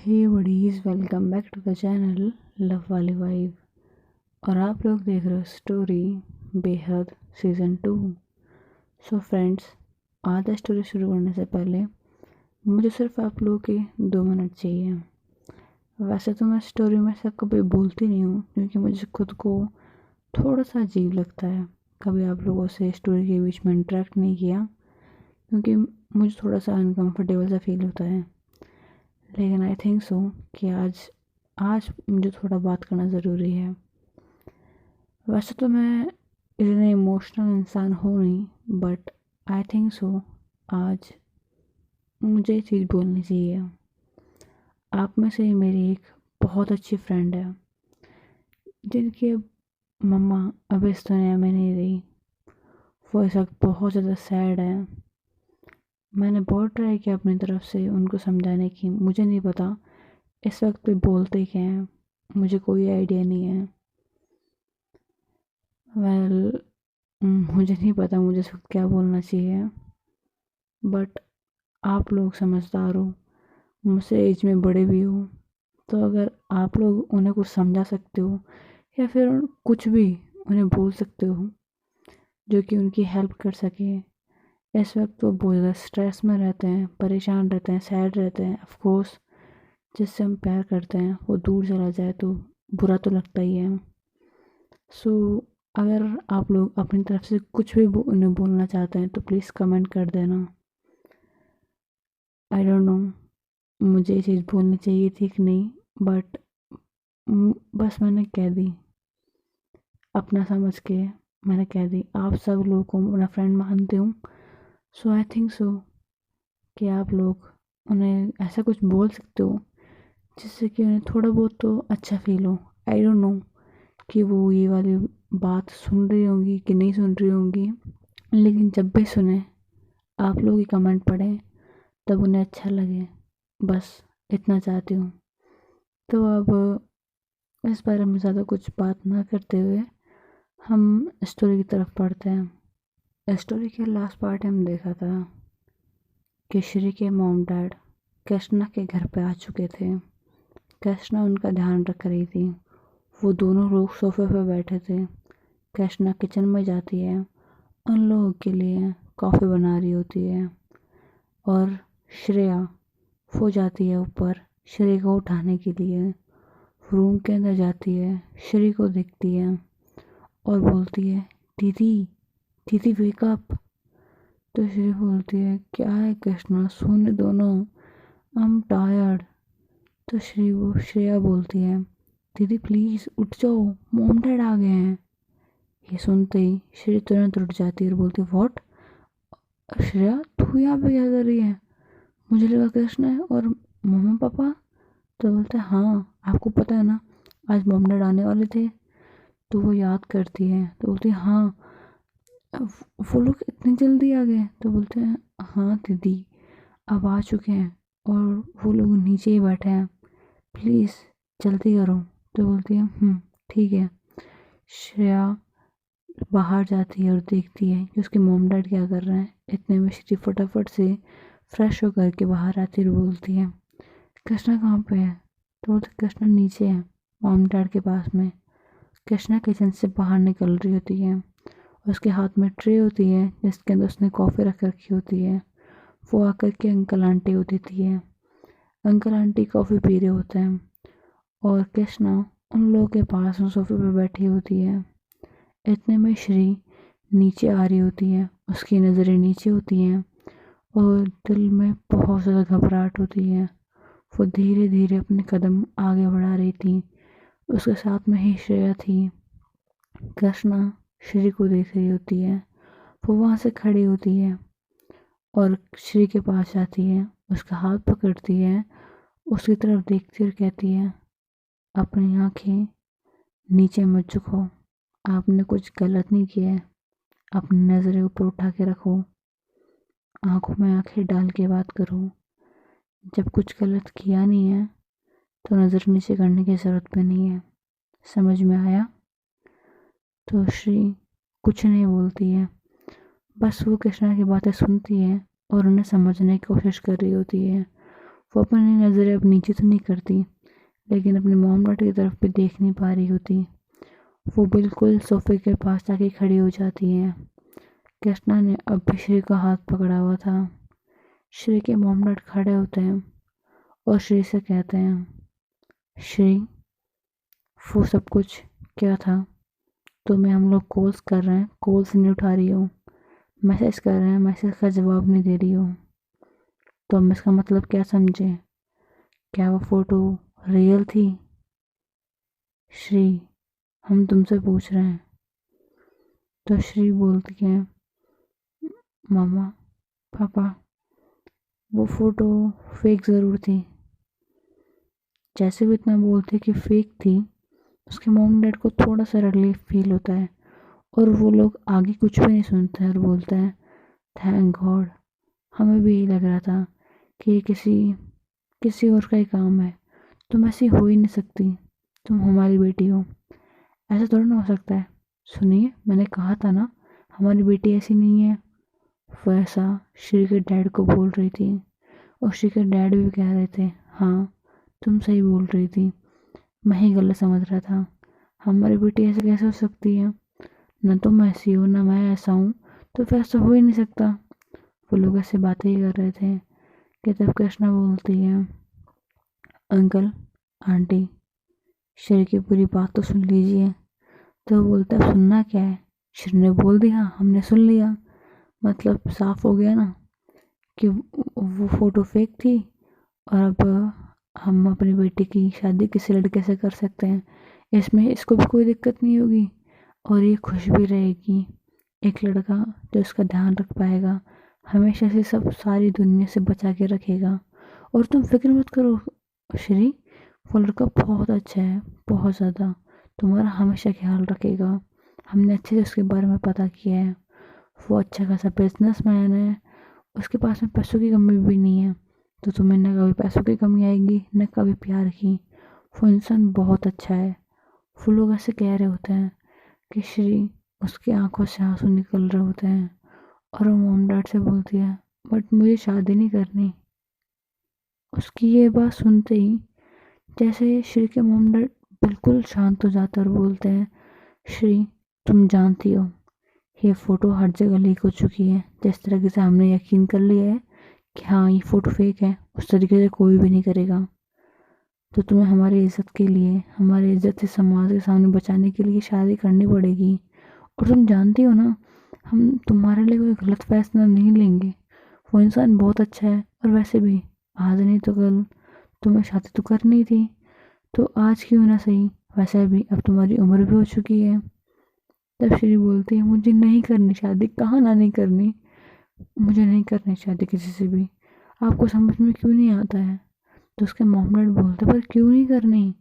Hey buddies, welcome back to the channel love वाली vibe. और आप लोग देख रहे हो स्टोरी बेहद सीज़न 2। सो फ्रेंड्स, आधा स्टोरी शुरू करने से पहले मुझे सिर्फ आप लोगों के 2 मिनट चाहिए। वैसे तो मैं स्टोरी में से कभी बोलती नहीं हूँ क्योंकि मुझे खुद को थोड़ा सा अजीब लगता है कभी आप लोगों से स्टोरी के बीच में इंटरेक्ट नहीं किया, क्योंकि मुझे थोड़ा सा अनकंफर्टेबल सा फील होता है। लेकिन आई थिंक सो कि आज आज मुझे थोड़ा बात करना ज़रूरी है। वैसे तो मैं इतने इमोशनल इंसान हूँ नहीं, बट आई थिंक सो आज मुझे ये चीज़ बोलनी चाहिए। आप में से मेरी एक बहुत अच्छी फ्रेंड है जिनकी अब मम्मा अब इस दुनिया में नहीं रही। वो इस वक्त बहुत ज़्यादा सैड है। मैंने बहुत ट्राई किया अपनी तरफ से उनको समझाने की, मुझे नहीं पता इस वक्त पे बोलते क्या हैं, मुझे कोई आइडिया नहीं है। वेल मुझे नहीं पता मुझे इस वक्त क्या बोलना चाहिए, बट आप लोग समझदार हो, मुझसे एज में बड़े भी हो, तो अगर आप लोग उन्हें कुछ समझा सकते हो या फिर कुछ भी उन्हें बोल सकते हो जो कि उनकी हेल्प कर सके। इस वक्त वो बहुत ज़्यादा स्ट्रेस में रहते हैं, परेशान रहते हैं, सैड रहते हैं। ऑफ कोर्स जिससे हम प्यार करते हैं वो दूर चला जाए तो बुरा तो लगता ही है। सो अगर आप लोग अपनी तरफ से कुछ भी उन्हें बोलना चाहते हैं तो प्लीज़ कमेंट कर देना। आई डोंट नो मुझे ये चीज़ बोलनी चाहिए थी कि नहीं, बट बस मैंने कह दी, अपना समझ के मैंने कह दी। आप सब लोगों को अपना फ्रेंड मानती हूँ, सो आई थिंक सो कि आप लोग उन्हें ऐसा कुछ बोल सकते हो जिससे कि उन्हें थोड़ा बहुत तो अच्छा फील हो। आई डोंट नो कि वो ये वाली बात सुन रही होंगी कि नहीं सुन रही होंगी, लेकिन जब भी सुने आप लोग ही कमेंट पढ़ें तब उन्हें अच्छा लगे, बस इतना चाहती हूँ। तो अब इस बारे में ज़्यादा कुछ बात ना करते हुए हम स्टोरी की तरफ पढ़ते हैं। स्टोरी के लास्ट पार्ट हम देखा था कि श्री के मॉम डैड कृष्णा के घर पे आ चुके थे। कृष्णा उनका ध्यान रख रही थी। वो दोनों लोग सोफे पे बैठे थे। कृष्णा किचन में जाती है, उन लोगों के लिए कॉफ़ी बना रही होती है और श्रेया वो जाती है ऊपर श्री को उठाने के लिए। रूम के अंदर जाती है, श्री को देखती है और बोलती है, दीदी दीदी वेक अप। तो श्री बोलती है, क्या है कृष्णा, सोने दो ना, आई एम टायर्ड। तो श्रेया बोलती है, दीदी प्लीज़ उठ जाओ, मॉम डैड आ गए हैं। ये सुनते ही श्री तुरंत उठ जाती है और बोलती है, व्हाट श्रेया, तू यहाँ पे क्या कर रही है? मुझे लगा कृष्णा है और मम्मा पापा। तो बोलते हैं, हाँ आपको पता है ना आज मॉम डैड आने वाले थे। तो वो याद करती है तो बोलती है, हाँ वो लोग इतनी जल्दी आ गए। तो बोलते हैं, हाँ दीदी अब आ चुके हैं और वो लोग नीचे ही बैठे हैं, प्लीज़ जल्दी करो। तो बोलती है, ठीक है। श्रेया बाहर जाती है और देखती है कि उसके मॉम डैड क्या कर रहे हैं। इतने में श्री फटाफट से फ्रेश होकर के बाहर आती है और बोलती है, कृष्णा कहाँ पे है? तो बोलते कृष्णा नीचे है मॉम डैड के पास में। कृष्णा किचन से बाहर निकल रही होती है, उसके हाथ में ट्रे होती है जिसके अंदर उसने कॉफ़ी रख रखी होती है। वो आकर के अंकल आंटी को देती है। अंकल आंटी कॉफ़ी पी रहे होते हैं और कृष्णा उन लोगों के पास सोफे पे बैठी होती है। इतने में श्री नीचे आ रही होती है, उसकी नज़रें नीचे होती हैं और दिल में बहुत ज़्यादा घबराहट होती है। वो धीरे धीरे अपने कदम आगे बढ़ा रही थी, उसके साथ में ही श्रेया थी। कृष्णा श्री को देख रही होती है, वो वहाँ से खड़ी होती है और श्री के पास जाती है, उसका हाथ पकड़ती है, उसकी तरफ देखती और कहती है, अपनी आंखें नीचे मत झुको, आपने कुछ गलत नहीं किया है, अपनी नज़रें ऊपर उठा के रखो, आंखों में आंखें डाल के बात करो। जब कुछ गलत किया नहीं है तो नज़र नीचे करने की ज़रूरत भी नहीं है। समझ में आया? तो श्री कुछ नहीं बोलती है, बस वो कृष्णा की बातें सुनती है और उन्हें समझने की कोशिश कर रही होती है। वो अपनी नज़रें अब नीचे तो नहीं करती, लेकिन अपने मॉम डैड की तरफ भी देख नहीं पा रही होती। वो बिल्कुल सोफे के पास जाके खड़ी हो जाती हैं। कृष्णा ने अब भी श्री का हाथ पकड़ा हुआ था। श्री के मॉम डैड खड़े होते हैं और श्री से कहते हैं, श्री, वो सब कुछ क्या था? तुम्हें हम लोग कॉल्स कर रहे हैं, कॉल्स नहीं उठा रही हो, मैसेज कर रहे हैं, मैसेज का जवाब नहीं दे रही हो, तो हम इसका मतलब क्या समझे? क्या वो फ़ोटो रियल थी? श्री, हम तुमसे पूछ रहे हैं। तो श्री बोलती है, मामा, पापा, वो फ़ोटो फेक ज़रूर थी। जैसे भी इतना बोलते कि फेक थी, उसके मॉम डैड को थोड़ा सा रिलीफ फील होता है और वो लोग आगे कुछ भी नहीं सुनते हैं और बोलते हैं, थैंक गॉड, हमें भी यही लग रहा था कि ये किसी और का ही काम है। तुम ऐसी हो ही नहीं सकती, तुम हमारी बेटी हो, ऐसा थोड़ा ना हो सकता है। सुनिए, मैंने कहा था ना हमारी बेटी ऐसी नहीं है। वैसा श्री के डैड को बोल रही थी और श्री के डैड भी कह रहे थे, हाँ तुम सही बोल रही थी, मैं ही गलत समझ रहा था, हमारी बेटी ऐसे कैसे हो सकती है? न तुम ऐसी हो ना मैं ऐसा हूँ, तो फिर ऐसा हो ही नहीं सकता। वो लोग ऐसे बातें ही कर रहे थे कि तब कृष्णा बोलती है, अंकल, आंटी, श्री की पूरी बात तो सुन लीजिए। तो वो बोलता है, सुनना क्या है? श्री ने बोल दिया, हमने सुन लिया, मतलब साफ हो गया ना कि वो फ़ोटो फेक थी और अब हम अपनी बेटी की शादी किसी लड़के से कर सकते हैं, इसमें इसको भी कोई दिक्कत नहीं होगी और ये खुश भी रहेगी। एक लड़का जो उसका ध्यान रख पाएगा, हमेशा से सब सारी दुनिया से बचा के रखेगा। और तुम फिक्र मत करो श्री, वो लड़का बहुत अच्छा है, बहुत ज़्यादा, तुम्हारा हमेशा ख्याल रखेगा। हमने अच्छे से उसके बारे में पता किया है, वो अच्छा खासा बिजनेसमैन है, उसके पास में पैसों की कमी भी नहीं है, तो तुम्हें न कभी पैसों की कमी आएगी न कभी प्यार की। वो इंसान बहुत अच्छा है। वो लोग ऐसे कह रहे होते हैं कि श्री, उसकी आंखों से आंसू निकल रहे होते हैं और वो मॉम डैड से बोलती है, बट मुझे शादी नहीं करनी। उसकी ये बात सुनते ही जैसे श्री के मॉम डैड बिल्कुल शांत हो जाते और बोलते हैं, श्री, तुम जानती हो ये फ़ोटो हर जगह लीक हो चुकी है, जिस तरीके से हमने यकीन कर लिया है कि हाँ ये फ़ोटो फेक है, उस तरीके से कोई भी नहीं करेगा। तो तुम्हें हमारी इज़्ज़त के लिए, हमारी इज़्ज़त से समाज के सामने बचाने के लिए शादी करनी पड़ेगी। और तुम जानती हो ना, हम तुम्हारे लिए कोई गलत फैसला नहीं लेंगे। वो इंसान बहुत अच्छा है और वैसे भी आज नहीं तो कल तुम्हें शादी तो करनी थी, तो आज क्यों ना सही, वैसे भी अब तुम्हारी उम्र भी हो चुकी है। तब श्री बोलती है, मुझे नहीं करनी शादी, कहाँ ना नहीं करनी, मुझे नहीं करनी शादी किसी से भी, आपको समझ में क्यों नहीं आता है? तो उसके मॉम डैड बोलते, पर क्यों नहीं करनी,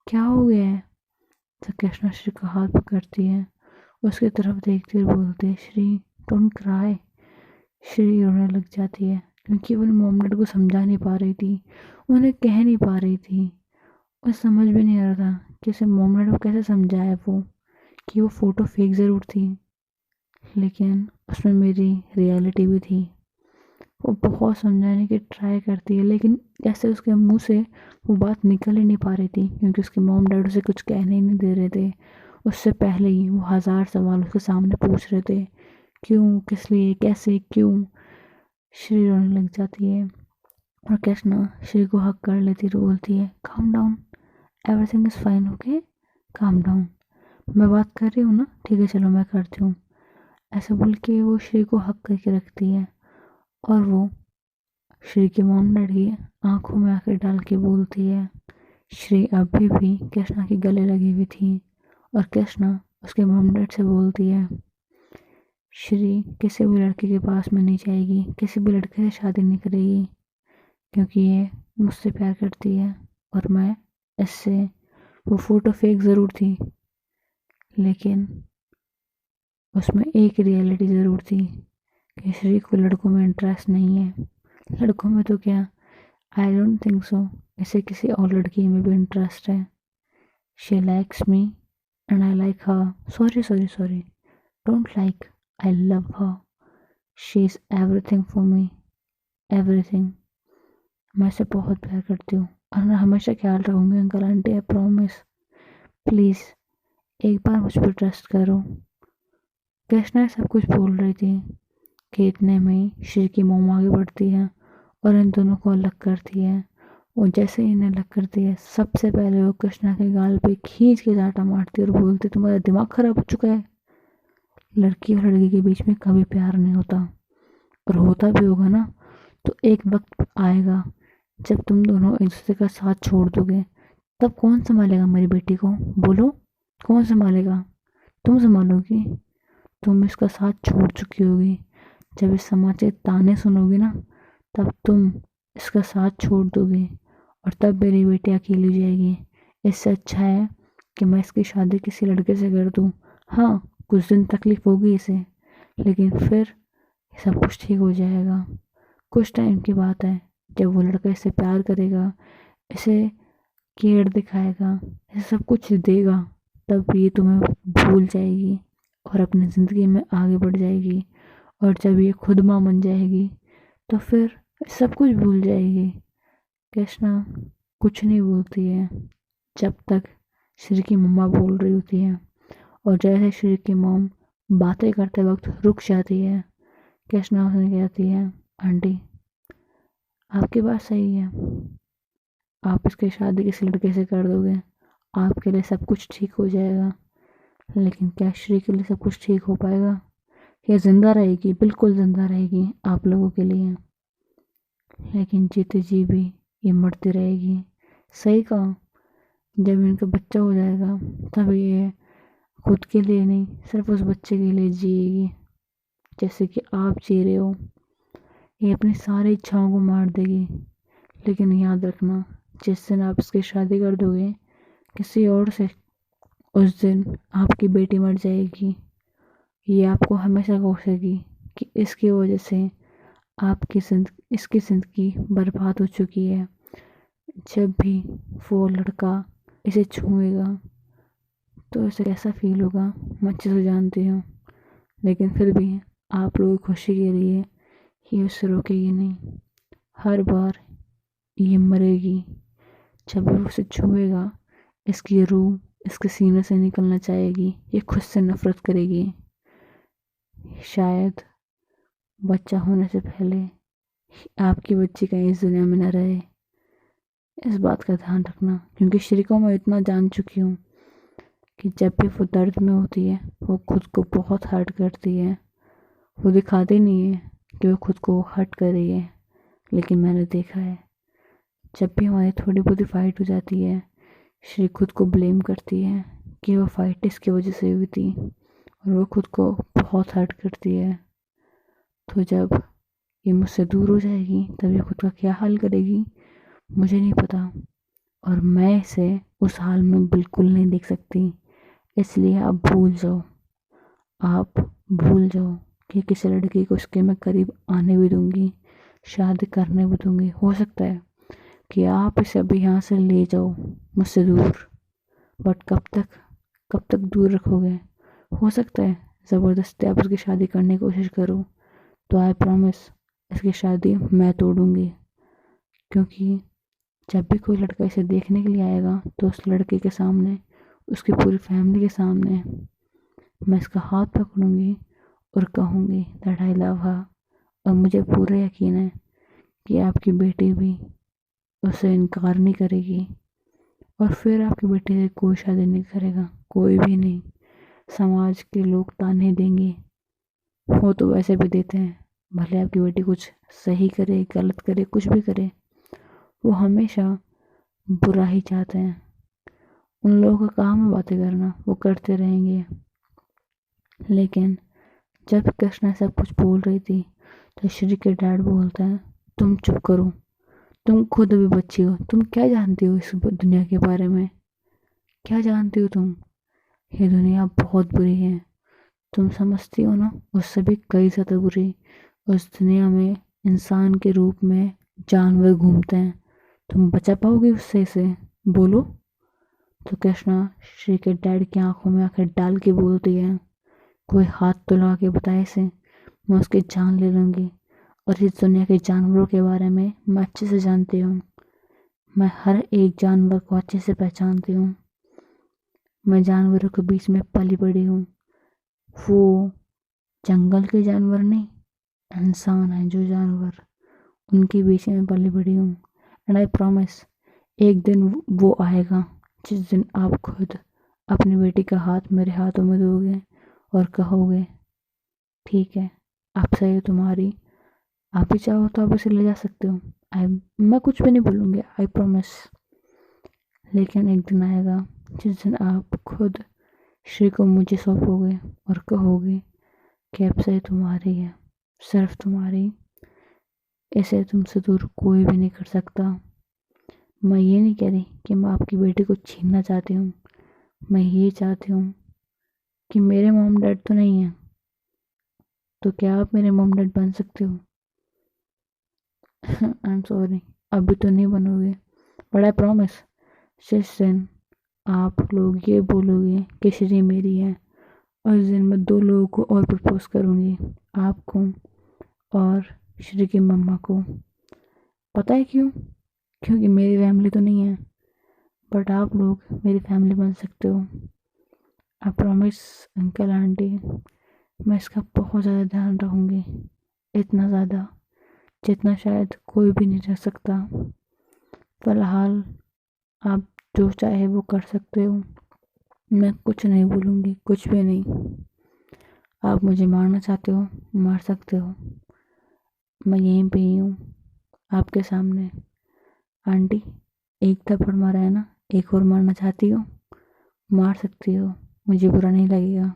क्या हो गया है? तो कृष्णा श्री का हाथ पकड़ती है, उसकी तरफ देखती हुए बोलती है, श्री, डोंट क्राई। श्री रोने लग जाती है क्योंकि वो मॉम डैड को समझा नहीं पा रही थी, उन्हें कह नहीं पा रही थी, और समझ भी नहीं आ रहा था कि उसे मॉम डैड को कैसे समझाए वो कि वो फ़ोटो फेक ज़रूर थी, लेकिन उसमें मेरी रियलिटी भी थी। वो बहुत समझाने की ट्राई करती है, लेकिन जैसे उसके मुंह से वो बात निकल ही नहीं पा रही थी क्योंकि उसके मॉम डैड उसे कुछ कहने ही नहीं दे रहे थे। उससे पहले ही वो हज़ार सवाल उसके सामने पूछ रहे थे, क्यों, किस लिए, कैसे, क्यों। श्री रोने लग जाती है और कृष्णा श्री को हक कर लेती तो बोलती है, calm down, everything is fine, okay, calm down, मैं बात कर रही हूँ ना, ठीक है चलो मैं करती हूँ। ऐसे बोल के वो श्री को हक करके रखती है और वो श्री के मॉम डैड की आंखों में आंखें डाल के बोलती है। श्री अभी भी कृष्णा के गले लगी हुई थी और कृष्णा उसके मॉम डैड से बोलती है, श्री किसी भी लड़के के पास में नहीं जाएगी, किसी भी लड़के से शादी नहीं करेगी, क्योंकि ये मुझसे प्यार करती है और मैं इससे, वो फ़ोटो फेक ज़रूर थी लेकिन उसमें एक रियलिटी ज़रूर थी कि श्री को लड़कों में इंटरेस्ट नहीं है। लड़कों में तो क्या, आई डोंट थिंक सो इसे किसी और लड़की में भी इंटरेस्ट है। She likes me and I like her, sorry sorry sorry, don't like, I love her, she is everything for me, everything. मैं इसे बहुत प्यार करती हूँ और मैं हमेशा ख्याल रखूंगी uncle aunty, I promise. Please एक बार मुझ पर ट्रस्ट करो। कृष्णा सब कुछ बोल रही थी कि इतने में ही श्री की मोम आगे बढ़ती है और इन दोनों को अलग करती है। और जैसे ही इन्हें अलग करती है, सबसे पहले वो कृष्णा के गाल पे खींच के चांटा मारती है और बोलती, तुम्हारा दिमाग खराब हो चुका है। लड़की और लड़की के बीच में कभी प्यार नहीं होता, और होता भी होगा ना तो एक वक्त आएगा जब तुम दोनों एक दूसरे का साथ छोड़ दोगे। तब कौन संभालेगा मेरी बेटी को? बोलो, कौन संभालेगा? तुम संभालोगी? तुम इसका साथ छोड़ चुकी होगी। जब इस समाज के ताने सुनोगी ना, तब तुम इसका साथ छोड़ दोगे और तब मेरी बेटी अकेली हो जाएगी। इससे अच्छा है कि मैं इसकी शादी किसी लड़के से कर दूँ। हाँ, कुछ दिन तकलीफ होगी इसे, लेकिन फिर सब कुछ ठीक हो जाएगा। कुछ टाइम की बात है, जब वो लड़का इससे प्यार करेगा, इसे केयर दिखाएगा, इसे सब कुछ देगा, तब ये तुम्हें भूल जाएगी और अपनी ज़िंदगी में आगे बढ़ जाएगी। और जब ये खुद माँ बन जाएगी तो फिर सब कुछ भूल जाएगी। कृष्णा कुछ नहीं बोलती है जब तक श्री की मम्मा बोल रही होती है, और जैसे श्री की मॉम बातें करते वक्त रुक जाती है, कृष्णा उसने कहती है, आंटी आपकी बात सही है, आप इसकी शादी किसी लड़के से कर दोगे, आपके लिए सब कुछ ठीक हो जाएगा। लेकिन क्या श्री के लिए सब कुछ ठीक हो पाएगा? ये जिंदा रहेगी, बिल्कुल जिंदा रहेगी आप लोगों के लिए, लेकिन जीते जी भी ये मरती रहेगी। सही कहा, जब इनका बच्चा हो जाएगा तब ये खुद के लिए नहीं, सिर्फ उस बच्चे के लिए जिएगी, जैसे कि आप जी रहे हो। ये अपनी सारी इच्छाओं को मार देगी। लेकिन याद रखना, जिस दिन आप इसकी शादी कर दोगे किसी और से, उस दिन आपकी बेटी मर जाएगी। ये आपको हमेशा कोसेगी कि इसकी वजह से इसकी ज़िंदगी बर्बाद हो चुकी है। जब भी वो लड़का इसे छुएगा तो इसे कैसा फील होगा मैं अच्छे से जानती हूँ, लेकिन फिर भी आप लोगों की खुशी के लिए ये उसे रोकेगी नहीं। हर बार ये मरेगी, जब भी उसे छुएगा इसकी रूह इसके सीने से निकलना चाहेगी, ये खुद से नफरत करेगी। शायद बच्चा होने से पहले आपकी बच्ची कहीं इस दुनिया में न रहे, इस बात का ध्यान रखना। क्योंकि श्री को मैं इतना जान चुकी हूँ कि जब भी वो दर्द में होती है वो खुद को बहुत हर्ट करती है। वो दिखाती नहीं है कि वो खुद को हर्ट कर रही है, लेकिन मैंने देखा है जब भी हमारी थोड़ी बहुत फाइट हो जाती है, श्री खुद को ब्लेम करती है कि वो फाइट इसकी वजह से हुई थी, और वो खुद को बहुत हर्ट करती है। तो जब ये मुझसे दूर हो जाएगी तब ये खुद का क्या हाल करेगी मुझे नहीं पता, और मैं इसे उस हाल में बिल्कुल नहीं देख सकती। इसलिए आप भूल जाओ, आप भूल जाओ कि किसी लड़की को उसके मैं करीब आने भी दूंगी, शादी करने भी दूंगी। हो सकता है कि आप इसे अभी यहाँ से ले जाओ मुझसे दूर, बट कब तक दूर रखोगे? हो सकता है ज़बरदस्ती आप उसकी शादी करने की कोशिश करो, तो आई प्रॉमिस इसकी शादी मैं तोड़ूंगी। क्योंकि जब भी कोई लड़का इसे देखने के लिए आएगा तो उस लड़के के सामने, उसकी पूरी फैमिली के सामने मैं इसका हाथ पकड़ूंगी और कहूँगी दैट आई लव हर। और मुझे पूरा यकीन है कि आपकी बेटी भी उसे इनकार नहीं करेगी, और फिर आपकी बेटी से कोई शादी नहीं करेगा, कोई भी नहीं। समाज के लोग ताने देंगे, वो तो वैसे भी देते हैं, भले आपकी बेटी कुछ सही करे गलत करे कुछ भी करे, वो हमेशा बुरा ही चाहते हैं। उन लोगों का काम है बातें करना, वो करते रहेंगे। लेकिन जब कृष्णा सब कुछ बोल रही थी तो श्री के डैड बोलते हैं, तुम चुप करो, तुम खुद भी बच्ची हो, तुम क्या जानती हो इस दुनिया के बारे में? क्या जानती हो तुम? ये दुनिया बहुत बुरी है, तुम समझती हो ना, उससे भी कई ज़्यादा बुरी। उस दुनिया में इंसान के रूप में जानवर घूमते हैं, तुम बचा पाओगे उससे? इसे बोलो। तो कृष्णा श्री के डैड की आंखों में आंखें डाल के बोलती है, कोई हाथ तो लगा के बताए इसे, मैं उसकी जान ले लूँगी। और इस दुनिया के जानवरों के बारे में मैं अच्छे से जानती हूँ। मैं हर एक जानवर को अच्छे से पहचानती हूँ। मैं जानवरों के बीच में पली बड़ी हूँ। वो जंगल के जानवर नहीं, इंसान है जो जानवर, उनके बीच में पली बड़ी हूँ। एंड आई प्रॉमिस, एक दिन वो आएगा जिस दिन आप खुद अपनी बेटी का हाथ मेरे हाथों में दोगे और कहोगे ठीक है, आप सही, तुम्हारी, आप भी चाहो तो आप इसे ले जा सकते हो। आई मैं कुछ भी नहीं बोलूँगी, आई प्रॉमिस। लेकिन एक दिन आएगा जिस दिन आप खुद श्री को मुझे सौंपोगे और कहोगे कि अब से तुम्हारी है, सिर्फ तुम्हारी, इसे तुमसे दूर कोई भी नहीं कर सकता। मैं ये नहीं कह रही कि मैं आपकी बेटी को छीनना चाहती हूँ। मैं ये चाहती हूँ कि मेरे मॉम डैड तो नहीं है, तो क्या आप मेरे मॉम डैड बन सकते हो? आई एम सॉरी, अभी तो नहीं बनोगे, बट आई प्रॉमिस जिस दिन आप लोग ये बोलोगे कि श्री मेरी है, और उस दिन मैं 2 लोगों को और प्रपोज करूँगी, आपको और श्री की मम्मा को। पता है क्यों? क्योंकि मेरी फैमिली तो नहीं है, बट आप लोग मेरी फैमिली बन सकते हो। आई प्रॉमिस अंकल आंटी, मैं इसका बहुत ज़्यादा ध्यान रखूँगी, इतना ज़्यादा जितना शायद कोई भी नहीं रख सकता। फ़िलहाल आप जो चाहे वो कर सकते हो, मैं कुछ नहीं बोलूँगी, कुछ भी नहीं। आप मुझे मारना चाहते हो, मार सकते हो, मैं यहीं पे ही हूँ आपके सामने। आंटी, एक थप्पड़ मारा है ना, एक और मारना चाहती हो, मार सकती हो, मुझे बुरा नहीं लगेगा,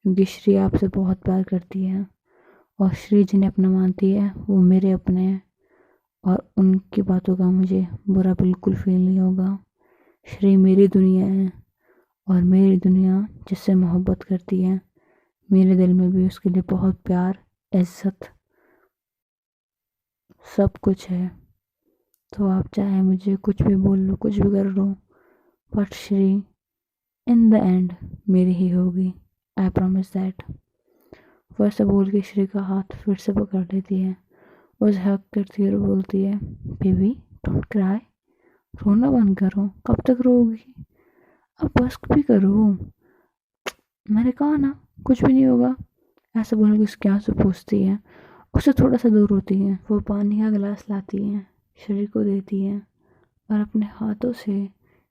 क्योंकि श्री आपसे बहुत प्यार करती है और श्री जिन्हें अपना मानती है वो मेरे अपने हैं, और उनकी बातों का मुझे बुरा बिल्कुल फील नहीं होगा। श्री मेरी दुनिया है, और मेरी दुनिया जिससे मोहब्बत करती है, मेरे दिल में भी उसके लिए बहुत प्यार, इज्जत, सब कुछ है। तो आप चाहे मुझे कुछ भी बोल लो, कुछ भी कर लो, बट श्री इन द एंड मेरी ही होगी, आई प्रॉमिस दैट। वैसे बोल के श्री का हाथ फिर से पकड़ लेती है, उसे हक करती है और बोलती है बेबी डोंट क्राई, रोना बंद करो, कब तक रोगी, अब बस भी करो, मैंने कहा ना कुछ भी नहीं होगा। ऐसा बोल के उसके आंसू पूछती है, उससे थोड़ा सा दूर होती है, वो पानी का गिलास लाती है, श्री को देती है और अपने हाथों से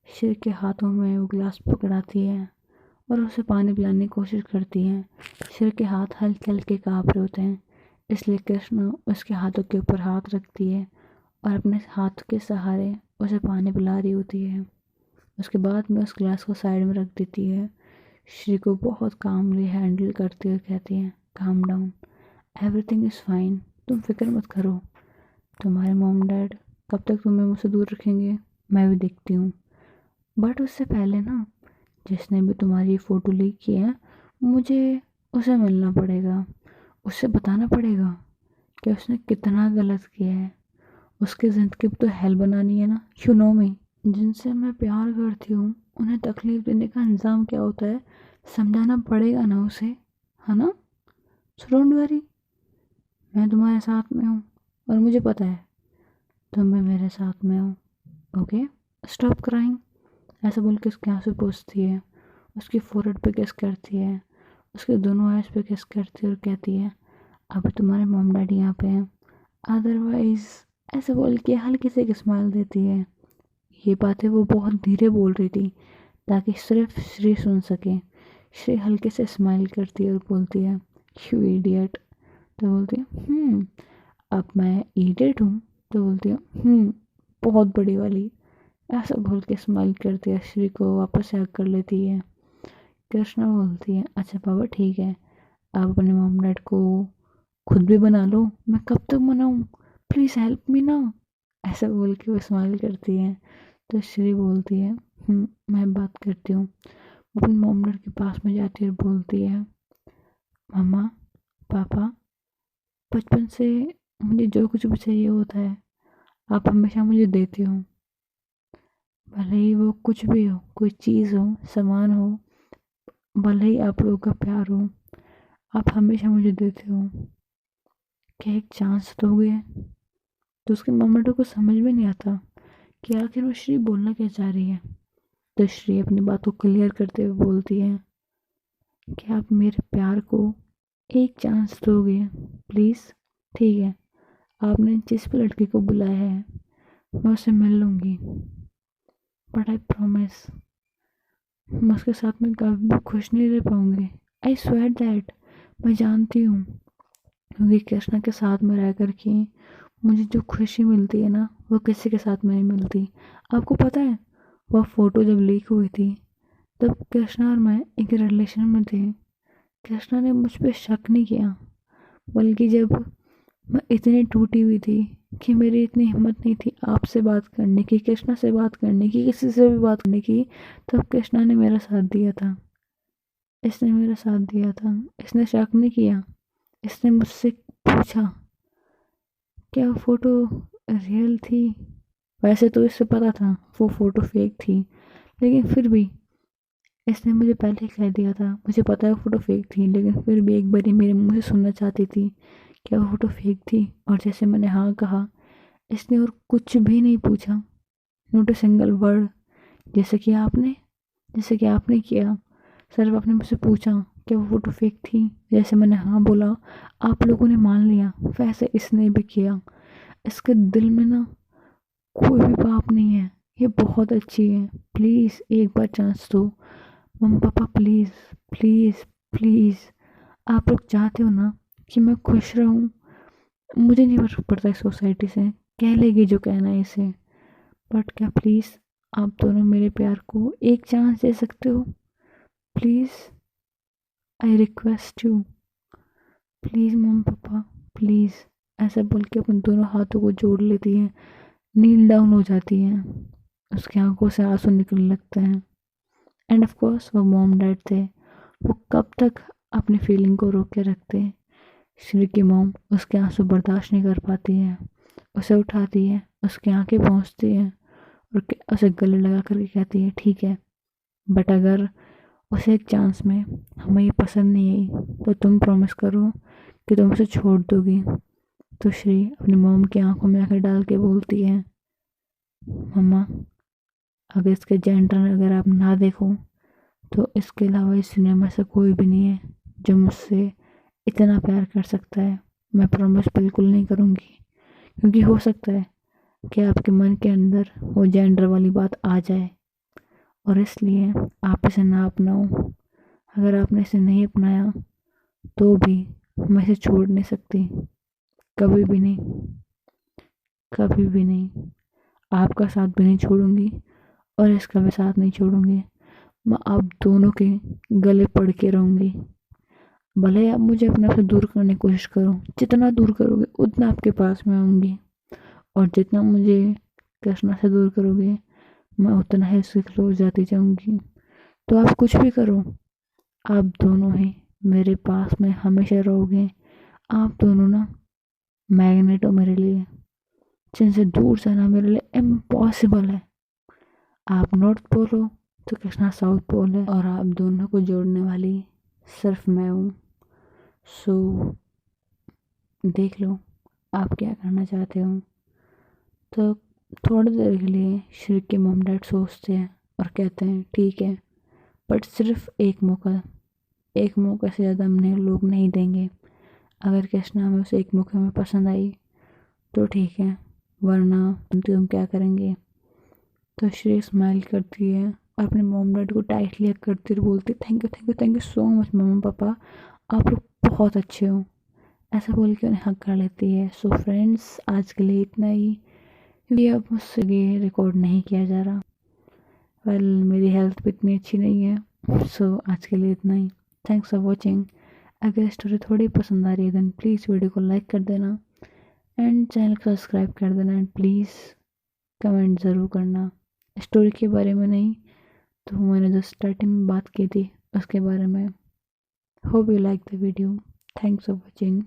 श्री के हाथों में वो गिलास पकड़ाती है और उसे पानी पिलाने की कोशिश करती है। श्री के हाथ हल्के हल्के काँप रहे होते हैं, इसलिए कृष्ण उसके हाथों के ऊपर हाथ रखती है और अपने हाथ के सहारे उसे पानी पिला रही होती है। उसके बाद में उस गिलास को साइड में रख देती है, श्री को बहुत कामली हैंडल करती है और कहती है calm down, everything is fine, तुम फिक्र मत करो, तुम्हारे मॉम डैड कब तक तुम्हें मुझसे दूर रखेंगे मैं भी देखती हूँ। बट उससे पहले ना, जिसने भी तुम्हारी फ़ोटो लीक की है, मुझे उसे मिलना पड़ेगा, उससे बताना पड़ेगा कि उसने कितना गलत किया है, उसकी ज़िंदगी तो हेल बनानी है ना, यू नो मी। जिनसे मैं प्यार करती हूँ उन्हें तकलीफ़ देने का इंतज़ाम क्या होता है, समझाना पड़ेगा ना उसे, है ना। सो डोंट वरी, मैं तुम्हारे साथ में हूँ और मुझे पता है तुम भी मेरे साथ में हो, ओके, स्टॉप क्राइंग। ऐसा बोल के उसके आंसू पोंछती है, उसकी फोrehead पे किस करती है, उसके दोनों आइज़ पे किस करती है और कहती है अभी तुम्हारे मॉम डैडी यहाँ पे हैं, अदरवाइज, ऐसे बोल के हल्की से एक स्माइल देती है। ये बातें वो बहुत धीरे बोल रही थी ताकि सिर्फ श्री सुन सके। श्री हल्के से स्माइल करती है और बोलती है यू इडियट, तो बोलती है अब मैं इडियट हूँ, तो बोलती है बहुत बड़ी वाली, ऐसा बोल के स्माइल करती है, श्री को वापस से हग कर लेती है। कृष्णा बोलती है अच्छा पापा ठीक है, आप अपने मॉम डैड को खुद भी बना लो, मैं कब तक बनाऊँ, प्लीज़ हेल्प मी ना, ऐसा बोल के वो स्माइल करती है। तो श्री बोलती है मैं बात करती हूँ, अपने मॉम डैड के पास में जाती है और बोलती है मम्मा पापा, बचपन से मुझे जो कुछ भी चाहिए होता है आप हमेशा मुझे देते हो, भले ही वो कुछ भी हो, कोई चीज़ हो, सामान हो, भले ही आप लोगों का प्यार हो, आप हमेशा मुझे देते हो। क्या एक चांस दोगे? तो उसके मम्मा डैडी को समझ में नहीं आता कि आखिर वो श्री बोलना क्या चाह रही है। तो श्री अपनी बात को क्लियर करते हुए बोलती है कि आप मेरे प्यार को एक चांस दोगे प्लीज़? ठीक है, आपने जिस भी लड़की को बुलाया है मैं उससे मिल लूँगी, बट आई प्रॉमिस मैं उसके साथ में कभी भी खुश नहीं रह पाऊँगी। I swear that. मैं जानती हूँ, क्योंकि कृष्णा के साथ में रह कर के मुझे जो खुशी मिलती है ना वो किसी के साथ में नहीं मिलती। आपको पता है वह फ़ोटो जब लीक हुई थी तब कृष्णा और मैं एक रिलेशन में थे। कृष्णा ने मुझ पर शक नहीं किया, बल्कि जब मैं इतनी टूटी हुई थी कि मेरी इतनी हिम्मत नहीं थी आपसे बात करने की, कृष्णा से बात करने की, किसी से भी बात करने की, तब कृष्णा ने मेरा साथ दिया था। इसने मेरा साथ दिया था, इसने शक नहीं किया। इसने मुझसे पूछा क्या वो फ़ोटो रियल थी। वैसे तो इससे पता था वो फ़ोटो फेक थी, लेकिन फिर भी इसने मुझे पहले ही कह दिया था। मुझे पता है वो फ़ोटो फेक थी, लेकिन फिर भी एक बारी मेरे मुँह से सुनना चाहती थी क्या वो फ़ोटो फेक थी। और जैसे मैंने हाँ कहा, इसने और कुछ भी नहीं पूछा, नॉट अ सिंगल वर्ड। जैसे कि आपने किया। सिर्फ आपने मुझसे पूछा क्या वो फ़ोटो फेक थी, जैसे मैंने हाँ बोला आप लोगों ने मान लिया, वैसे इसने भी किया। इसके दिल में ना कोई भी पाप नहीं है, ये बहुत अच्छी है। प्लीज़ एक बार चांस दो mummy papa, please please please. आप लोग चाहते हो ना कि मैं खुश रहूँ। मुझे नहीं फर्क पड़ता इस सोसाइटी से, कह लेगी जो कहना है इसे, बट क्या प्लीज़ आप दोनों मेरे प्यार को एक चांस दे सकते हो? Please, I request you, please mummy papa please. ऐसा बोल के अपन दोनों हाथों को जोड़ लेती है, नील डाउन हो जाती है, उसकी आंखों से आंसू निकलने लगते हैं। एंड ऑफ कोर्स वो मॉम डैड थे, वो कब तक अपनी फीलिंग को रोक के रखते हैं। श्री की मॉम उसके आंसू बर्दाश्त नहीं कर पाती है, उसे उठाती है, उसकी आंखें पहुँचती हैं और उसे गले लगा करके कहती है ठीक है, बट अगर उसे एक चांस में हमें ये पसंद नहीं आई तो तुम प्रॉमिस करो कि तुम उसे छोड़ दोगी। तो श्री अपनी मॉम की आंखों में आंखें डाल के बोलती है मम्मा, अगर इसके जेंडर अगर आप ना देखो तो इसके अलावा इस दुनिया में ऐसा कोई भी नहीं है जो मुझसे इतना प्यार कर सकता है। मैं प्रॉमिस बिल्कुल नहीं करूँगी, क्योंकि हो सकता है कि आपके मन के अंदर वो जेंडर वाली बात आ जाए, और इसलिए आप इसे ना अपनाओ। अगर आपने इसे नहीं अपनाया तो भी मैं इसे छोड़ नहीं सकती, कभी भी नहीं, कभी भी नहीं। आपका साथ भी नहीं छोड़ूंगी और इसका भी साथ नहीं छोड़ूंगी। मैं आप दोनों के गले पड़ के रहूंगी, भले ही आप मुझे अपने आप से दूर करने की कोशिश करो, जितना दूर करोगे उतना आपके पास में आऊँगी, और जितना मुझे कृष्णा से दूर करोगे मैं उतना ही उससे क्लोज जाती जाऊँगी। तो आप कुछ भी करो, आप दोनों ही मेरे पास में हमेशा रहोगे। आप दोनों ना मैग्नेट हो मेरे लिए, जिनसे दूर जाना मेरे लिए इम्पॉसिबल है। आप नॉर्थ पोल हो तो कृष्णा साउथ पोल है, और आप दोनों को जोड़ने वाली सिर्फ मैं हूँ। सो देख लो आप क्या करना चाहते हो। तो थोड़ी देर के लिए श्री के मॉम डैड सोचते हैं और कहते हैं ठीक है, बट सिर्फ एक मौका से ज़्यादा हमने लोग नहीं देंगे। अगर कृष्णा हमें उसे एक मौके में पसंद आई तो ठीक है, वरना हम क्या करेंगे। तो श्री स्माइल करती है और अपने मॉम डैड को टाइटली हग करती और बोलती है thank you thank you thank you so much मम्मा पापा, आप लोग बहुत अच्छे हो। ऐसा बोल के उन्हें हक कर लेती है। सो फ्रेंड्स आज के लिए इतना ही, क्योंकि अब मुझसे ये रिकॉर्ड नहीं किया जा रहा। वेल मेरी हेल्थ भी इतनी अच्छी नहीं है। सो आज के लिए इतना ही। Thanks for watching. अगर स्टोरी थोड़ी पसंद आ रही है देन प्लीज़ वीडियो को लाइक कर देना एंड चैनल को सब्सक्राइब कर देना, एंड प्लीज़ कमेंट ज़रूर करना। स्टोरी के बारे में नहीं तो मैंने जो स्टार्टिंग में बात की थी उसके बारे में। Hope you like the video. Thanks for watching.